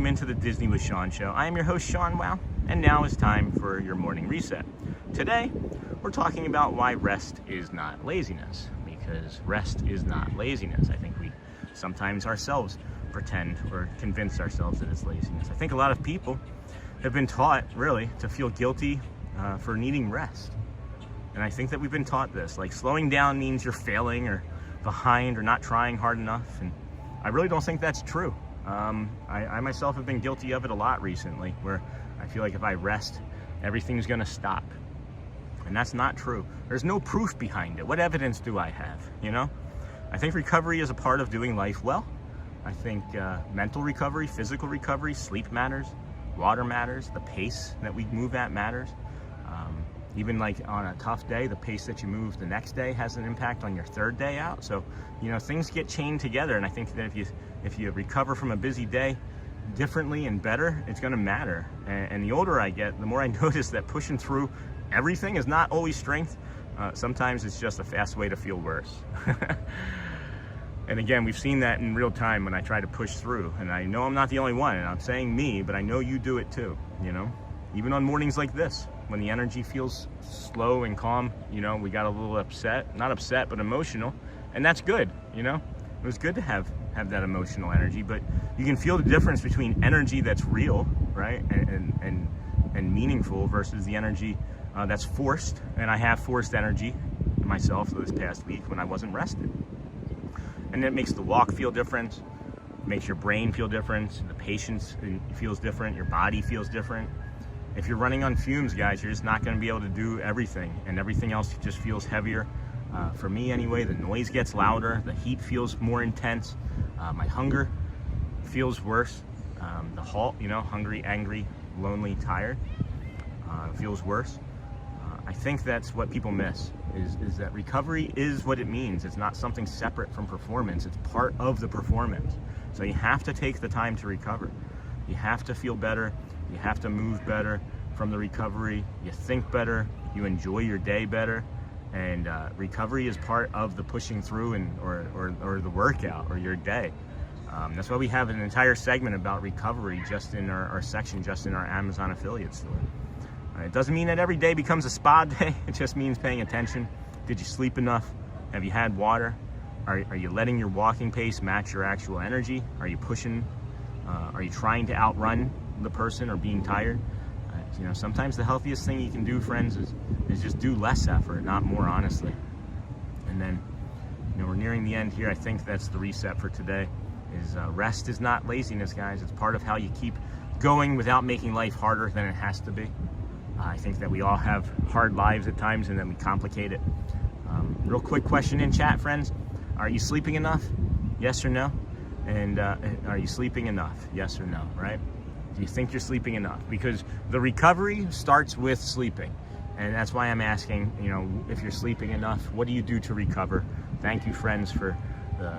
welcome into the Disney with Sean show. I am your host, Sean Wow, and now is time for your morning reset. Today, we're talking about why rest is not laziness, because rest is not laziness. I think we sometimes ourselves pretend or convince ourselves that it's laziness. I think a lot of people have been taught, really, to feel guilty for needing rest. And I think that we've been taught this, like slowing down means you're failing or behind or not trying hard enough. And I really don't think that's true. I myself have been guilty of it a lot recently, where I feel like if I rest, everything's gonna stop. And that's not true. There's no proof behind it. What evidence do I have, you know? I think recovery is a part of doing life well. I think mental recovery, physical recovery, sleep matters, water matters, the pace that we move at matters. Even like on a tough day, the pace that you move the next day has an impact on your third day out. So, you know, things get chained together. And I think that if you recover from a busy day differently and better, it's gonna matter. And the older I get, the more I notice that pushing through everything is not always strength. Sometimes it's just a fast way to feel worse. And again, we've seen that in real time when I try to push through. And I know I'm not the only one, and I'm saying me, but I know you do it too, you know? Even on mornings like this, when the energy feels slow and calm, you know, we got a little upset, not upset, but emotional, and that's good, you know? It was good to have that emotional energy, but you can feel the difference between energy that's real, right, and meaningful versus the energy that's forced. And I have forced energy myself this past week when I wasn't rested. And it makes the walk feel different, it makes your brain feel different, the patience feels different, your body feels different. If you're running on fumes, guys, you're just not going to be able to do everything, and everything else just feels heavier. For me anyway, the noise gets louder, the heat feels more intense, my hunger feels worse, the halt, you know, hungry, angry, lonely, tired, feels worse. I think that's what people miss, is that recovery is what it means. It's not something separate from performance. It's part of the performance. So you have to take the time to recover. You have to feel better. You have to move better from the recovery. You think better. You enjoy your day better. And recovery is part of the pushing through or the workout or your day. That's why we have an entire segment about recovery just in our section, just in our Amazon affiliate store. It doesn't mean that every day becomes a spa day. It just means paying attention. Did you sleep enough? Have you had water? Are you letting your walking pace match your actual energy? Are you pushing? Are you trying to outrun the person or being tired? You know, sometimes the healthiest thing you can do, friends, is just do less effort, not more, honestly. And then, you know, we're nearing the end here. I think that's the reset for today. Rest is not laziness, guys. It's part of how you keep going without making life harder than it has to be. I think that we all have hard lives at times, and then we complicate it. Real quick question in chat, friends. Are you sleeping enough? Yes or no? And are you sleeping enough? Yes or no, right? Do you think you're sleeping enough? Because the recovery starts with sleeping. And that's why I'm asking, you know, if you're sleeping enough, what do you do to recover? Thank you, friends, for the